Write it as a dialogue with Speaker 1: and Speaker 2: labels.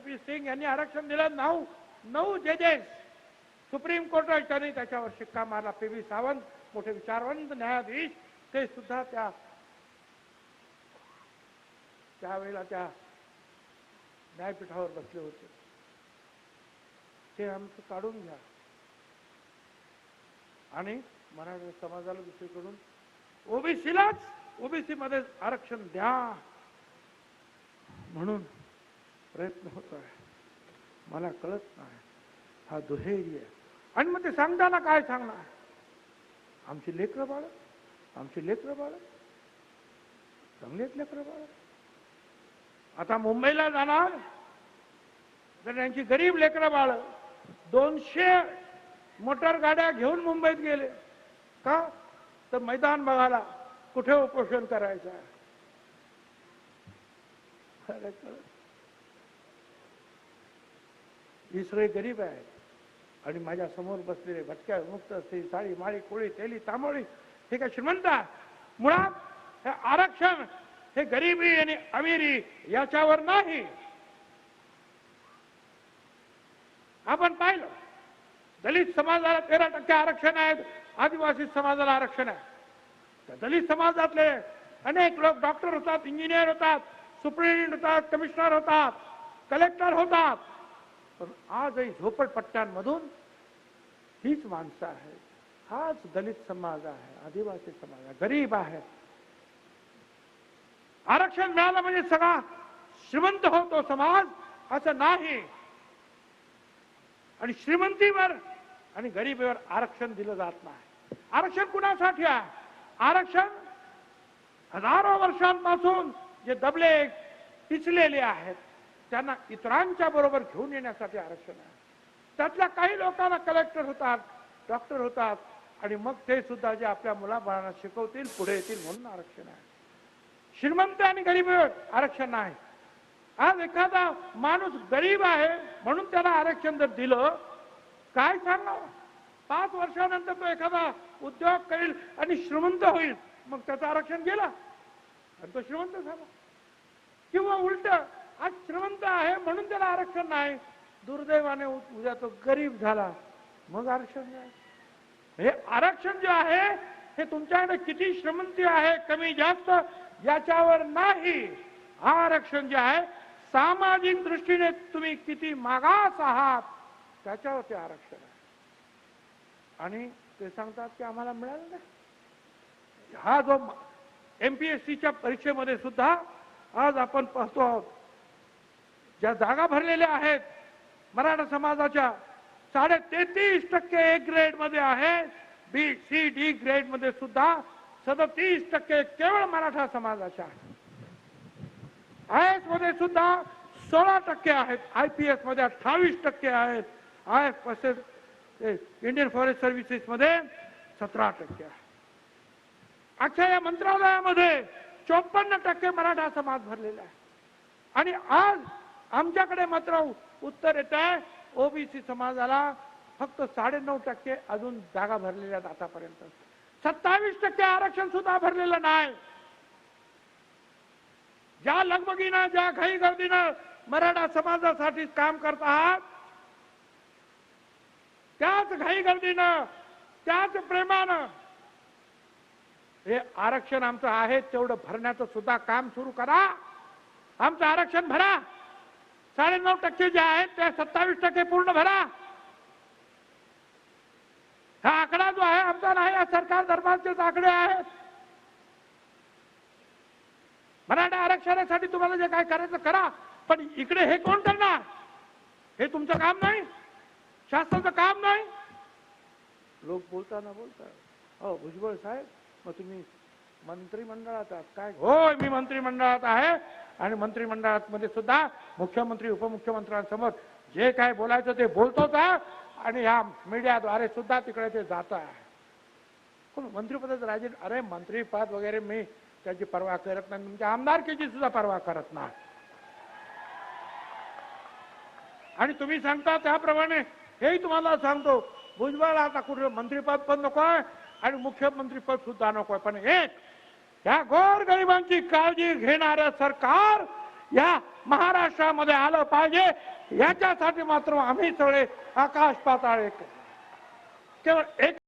Speaker 1: V Singh यांनी आरक्षण दिलं. 9 जजेस सुप्रीम कोर्टात त्यांनी त्याच्यावर शिक्का मारला. पी.व्ही. सावंत मोठे विचारवंत न्यायाधीश ते सुद्धा त्यावेळेला त्या न्यायपीठावर बसले होते. ते आमचं काढून घ्या आणि मराठा समाजाला दुसरीकडून ओबीसी मध्ये आरक्षण द्या म्हणून प्रयत्न होत आहे. मला कळत नाही हा दुहेरी आहे. आणि मग ते सांगताना काय सांगणार? आमची लेकरं बाळ चांगलीच लेकरं बाळ. आता मुंबईला जाणार तर त्यांची गरीब लेकरं बाळ 200 मोटर गाड्या घेऊन मुंबईत गेले. का? तर मैदान बघायला कुठे उपोषण करायचं आहे. इसरे गरीब आहेत आणि माझ्या समोर बसलेले भटक्या मुक्त असतील साडी माळी कोळी तेली तांबोळी हे काय श्रीमंत? मुळात हे आरक्षण हे गरिबी आणि अमिरी याच्यावर नाही. आपण पाहिलं दलित समाजाला 13% आरक्षण आहे, आदिवासी समाजाला आरक्षण आहे. दलित समाजातले अनेक लोक डॉक्टर होतात, इंजिनियर होतात, सुप्रिंटेंडेंट होतात, कमिशनर होतात, कलेक्टर होतात. पण आजही झोपडपट्ट्यांमधून हीच माणसं आहेत. हाच दलित समाज आहे, आदिवासी समाज आहे, गरीब आहे. आरक्षण मिळालं म्हणजे सगळा श्रीमंत होतो समाज असं नाही. आणि श्रीमंतीवर आणि गरिबीवर आरक्षण दिलं जात नाही. आरक्षण कुणासाठी आहे? आरक्षण हजारो वर्षांपासून जे दबले पिचलेले आहेत त्यांना इतरांच्या बरोबर घेऊन येण्यासाठी आरक्षण आहे. त्यातल्या काही लोकांना कलेक्टर होतात, डॉक्टर होतात आणि मग ते सुद्धा जे आपल्या मुलाबाळांना शिकवतील पुढे येतील म्हणून आरक्षण आहे. श्रीमंत आणि गरिबीवर आरक्षण नाही. आज एखादा माणूस गरीब आहे म्हणून त्याला आरक्षण जर दिलं काय सांगावं? 5 वर्षानंतर तो एखादा उद्योग करेल आणि श्रीमंत होईल, मग त्याचं आरक्षण गेलं आणि तो श्रीमंत झाला. किंवा उलट आज श्रीमंत आहे म्हणून त्याला आरक्षण नाही, दुर्दैवाने उद्या तो गरीब झाला मग आरक्षण नाही. हे आरक्षण जे आहे हे तुमच्याकडे किती श्रीमंती आहे कमी जास्त याच्यावर नाही. हा आरक्षण जे आहे सामाजिक दृष्टीने तुम्ही किती मागास आहात त्याच्यावर ते आरक्षण आहे. आणि ते सांगतात की आम्हाला मिळालं नाही. हा जो MPSCच्या परीक्षेमध्ये सुद्धा आज आपण पाहतो आहोत ज्या जागा भरलेल्या आहेत मराठा समाजाच्या 33.5% A ग्रेड मध्ये आहे. B, C, D ग्रेड मध्ये सुद्धा 37% केवळ मराठा समाजाच्या आहे. IAS मध्ये सुद्धा 16% आहेत. IPS मध्ये 28% आहेत. IF इंडियन फॉरेस्ट सर्व्हिसेस मध्ये 17% आहे. अख्ख्या या मंत्रालयामध्ये 54% मराठा समाज भरलेला आहे. आणि आज आमच्याकडे मात्र उत्तर येत आहे ओबीसी समाजाला फक्त 9.5% अजून जागा भरलेल्या आहेत आतापर्यंत. 27% आरक्षण सुद्धा भरलेलं नाही. ज्या लगबगीनं ज्या घाई गर्दीनं मराठा समाजासाठी काम करत आहात त्याच घाई गर्दीनं त्याच प्रेमानं हे आरक्षण आमचं आहे तेवढं भरण्याचं सुद्धा काम सुरू करा. आमचं आरक्षण भरा. 9.5% जे आहेत त्या 27% पूर्ण भरा. हा आकडा जो आहे आमचा नाही, या सरकार दरबारचेच आकडे आहेत. मराठा आरक्षणासाठी तुम्हाला जे काय करायचं करा, पण इकडे हे कोण करणार? हे तुमचं काम नाही, शासनाचं काम नाही. लोक बोलताना हो भुजबळ साहेब मग तुम्ही मंत्रिमंडळात आहात काय? होय, मी मंत्रिमंडळात आहे आणि मंत्रिमंडळात मध्ये सुद्धा मुख्यमंत्री उपमुख्यमंत्र्यांसमोर जे काय बोलायचं ते बोलतोच आहे आणि या मीडियाद्वारे सुद्धा तिकडे ते जात आहे. मंत्रिपदाचं राजे अरे मंत्रिपद वगैरे मी त्याची पर्वा करत नाही, तुमच्या आमदारकीची सुद्धा पर्वा करत नाही. आणि तुम्ही सांगता त्याप्रमाणे हेही तुम्हाला सांगतो भुजबळ आता कुठे मंत्रिपद पण नकोय आणि मुख्यमंत्रीपद सुद्धा नकोय, पण एक या गोरगरिबांची काळजी घेणारं सरकार या महाराष्ट्रामध्ये आलं पाहिजे, याच्यासाठी मात्र आम्ही सगळे आकाश पाताळ एक केवळ एक